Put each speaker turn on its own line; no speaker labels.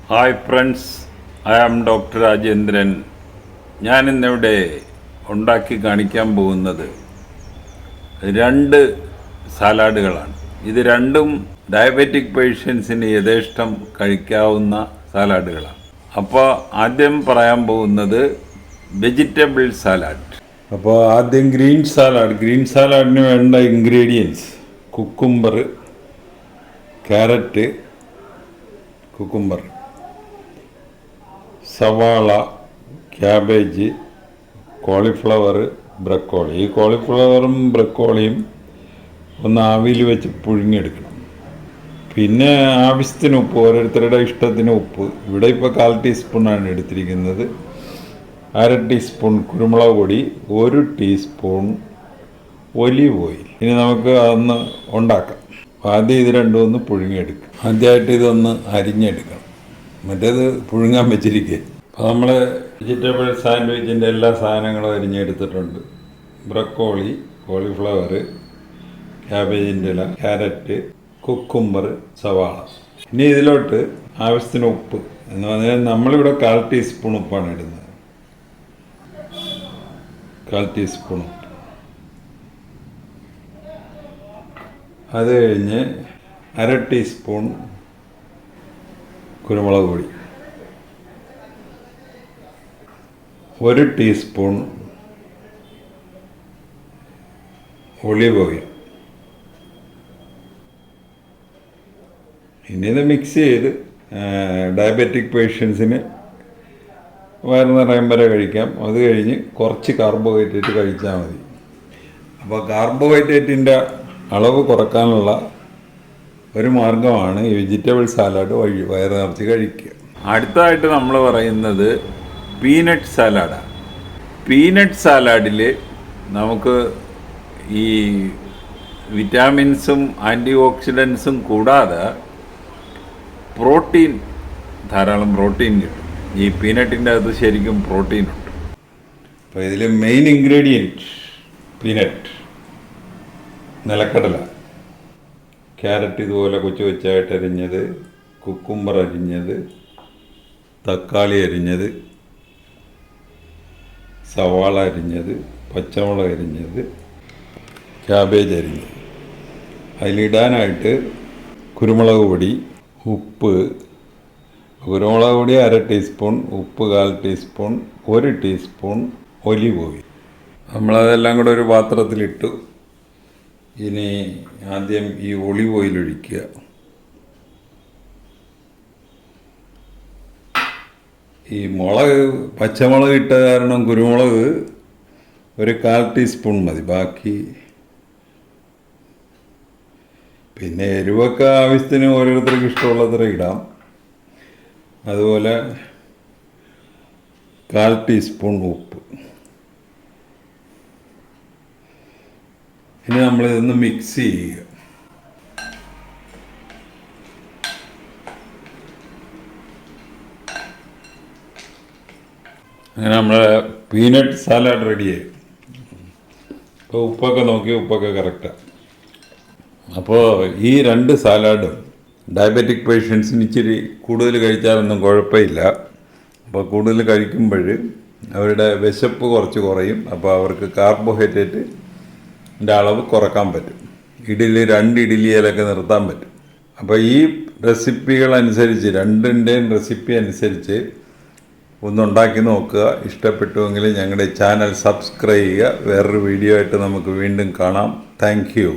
Hi friends, I am doctor Rajendran. ഞാനിന്നിവിടെ ഉണ്ടാക്കി കാണിക്കാൻ പോകുന്നത് രണ്ട് സാലാഡുകളാണ്. ഇത് രണ്ടും ഡയബറ്റിക് പേഷ്യൻസിന് യഥേഷ്ടം കഴിക്കാവുന്ന സാലാഡുകളാണ്. അപ്പോൾ ആദ്യം പറയാൻ പോകുന്നത് വെജിറ്റബിൾ സാലാഡ്. അപ്പോൾ ആദ്യം ഗ്രീൻ സാലാഡിന് വേണ്ട ഇൻഗ്രീഡിയൻസ്: കുക്കുംബർ, ക്യാരറ്റ്, കുക്കുംബർ, സവാള, ക്യാബേജ്, കോളിഫ്ലവർ, ബ്രക്കോളി. ഈ കോളിഫ്ലവറും ബ്രക്കോളിയും ഒന്ന് ആവിയിൽ വെച്ച് പുഴുങ്ങിയെടുക്കണം. പിന്നെ ആവശ്യത്തിന് ഉപ്പ്, ഓരോരുത്തരുടെ ഇഷ്ടത്തിന് ഉപ്പ്. ഇവിടെ ഇപ്പോൾ 1/4 ടീസ്പൂണാണ് എടുത്തിരിക്കുന്നത്. 1/2 ടീസ്പൂൺ കുരുമുളക് പൊടി, 1 ടീസ്പൂൺ ഒലീവ് ഓയിൽ. ഇനി നമുക്ക് അതൊന്ന് ഉണ്ടാക്കാം. ആദ്യം ഇത് രണ്ടും ഒന്ന് പുഴുങ്ങിയെടുക്കും. ആദ്യമായിട്ട് ഇതൊന്ന് അരിഞ്ഞെടുക്കണം, മറ്റേത് പുഴുങ്ങാൻ വെച്ചിരിക്കുക. അപ്പോൾ നമ്മൾ വെജിറ്റബിൾ സാൻഡ്വിച്ചിൻ്റെ എല്ലാ സാധനങ്ങളും അരിഞ്ഞെടുത്തിട്ടുണ്ട്. ബ്രക്കോളി, കോളിഫ്ലവർ, ക്യാബേജിൻ്റെ ഇല, ക്യാരറ്റ്, കുക്കുംബർ, സവാള. ഇനി ഇതിലോട്ട് ആവശ്യത്തിന് ഉപ്പ് എന്ന് പറഞ്ഞാൽ നമ്മളിവിടെ 1/4 ടീസ്പൂൺ ഉപ്പാണ് ഇടുന്നത്. 1/4 ടീസ്പൂൺ ഉപ്പ്. അത് കഴിഞ്ഞ് 1/2 ടീസ്പൂൺ കുരുമുളക് പൊടി, 1 ടീസ്പൂൺ ഒലിവ് ഓയിൽ. ഇനി ഇത് മിക്സ് ചെയ്ത് ഡയബറ്റിക് പേഷ്യൻസിന് വയറ് നിറയും വരെ കഴിക്കാം. അത് കഴിഞ്ഞ് കുറച്ച് കാർബോഹൈഡ്രേറ്റ് കഴിച്ചാൽ മതി. അപ്പോൾ കാർബോഹൈഡ്രേറ്റിൻ്റെ അളവ് കുറക്കാനുള്ള ഒരു മാർഗമാണ് ഈ വെജിറ്റബിൾ സാലാഡ് വഴി വയറ് നിറച്ച് കഴിക്കുക. അടുത്തതായിട്ട് നമ്മൾ പറയുന്നത് പീനട്ട് സാലാഡാണ്. പീനട്ട് സാലാഡിൽ നമുക്ക് ഈ വിറ്റാമിൻസും ആൻറ്റി ഓക്സിഡൻസും കൂടാതെ പ്രോട്ടീൻ, ധാരാളം പ്രോട്ടീൻ കിട്ടും. ഈ പീനട്ടിൻ്റെ അകത്ത് ശരിക്കും പ്രോട്ടീനുണ്ട്. അപ്പോൾ ഇതിൽ മെയിൻ ഇൻഗ്രീഡിയൻറ്റ് പീനട്ട്, നിലക്കടല, ക്യാരറ്റ് ഇതുപോലെ കൊച്ചു കൊച്ചായിട്ട് അരിഞ്ഞത്, കുക്കുംബർ അരിഞ്ഞത്, തക്കാളി അരിഞ്ഞത്, സവാള അരിഞ്ഞത്, പച്ചമുളക് അരിഞ്ഞത്, ക്യാബേജ് അരിഞ്ഞത്. അതിലിടാനായിട്ട് കുരുമുളക് പൊടി, ഉപ്പ്. കുരുമുളക് പൊടി 1/2 ടീസ്പൂൺ, ഉപ്പ് 1/4 ടീസ്പൂൺ, 1 ടീസ്പൂൺ ഒലിവ് ഓയിൽ. നമ്മളതെല്ലാം കൂടെ ഒരു പാത്രത്തിലിട്ടു. ഇനി ആദ്യം ഈ ഒലിവ് ഓയിൽ ഒഴിക്കുക. ഈ പച്ചമുളക് ഇട്ട കാരണം കുരുമുളക് ഒരു 1/4 ടീസ്പൂൺ മതി. ബാക്കി പിന്നെ എരിവൊക്കെ ആവശ്യത്തിന് ഓരോരുത്തർക്ക് ഇഷ്ടമുള്ളത്ര ഇടാം. അതുപോലെ 1/4 ടീസ്പൂൺ ഉപ്പ്. ഇനി നമ്മളിതൊന്ന് മിക്സ് ചെയ്യുക. അങ്ങനെ നമ്മളെ പീനട്ട് സാലാഡ് റെഡിയായി. ഇപ്പോൾ ഉപ്പൊക്കെ നോക്കി, ഉപ്പൊക്കെ കറക്റ്റാണ്. അപ്പോൾ ഈ രണ്ട് സാലാഡും ഡയബറ്റിക് പേഷ്യൻസിന് ഇച്ചിരി കൂടുതൽ കഴിച്ചാലൊന്നും കുഴപ്പമില്ല. അപ്പോൾ കൂടുതൽ കഴിക്കുമ്പോൾ അവരുടെ വിശപ്പ് കുറച്ച് കുറയും. അപ്പോൾ അവർക്ക് കാർബോഹൈഡ്രേറ്റിൻ്റെ അളവ് കുറക്കാൻ പറ്റും. 2 ഇഡ്ഡലിയിലൊക്കെ നിർത്താൻ പറ്റും. അപ്പോൾ ഈ റെസിപ്പികളനുസരിച്ച്, രണ്ടിൻ്റെയും റെസിപ്പി അനുസരിച്ച് ഒന്നുണ്ടാക്കി നോക്കുക. ഇഷ്ടപ്പെട്ടുവെങ്കിൽ ഞങ്ങളുടെ ചാനൽ സബ്സ്ക്രൈബ് ചെയ്യുക. വേറൊരു വീഡിയോ ആയിട്ട് നമുക്ക് വീണ്ടും കാണാം. Thank you.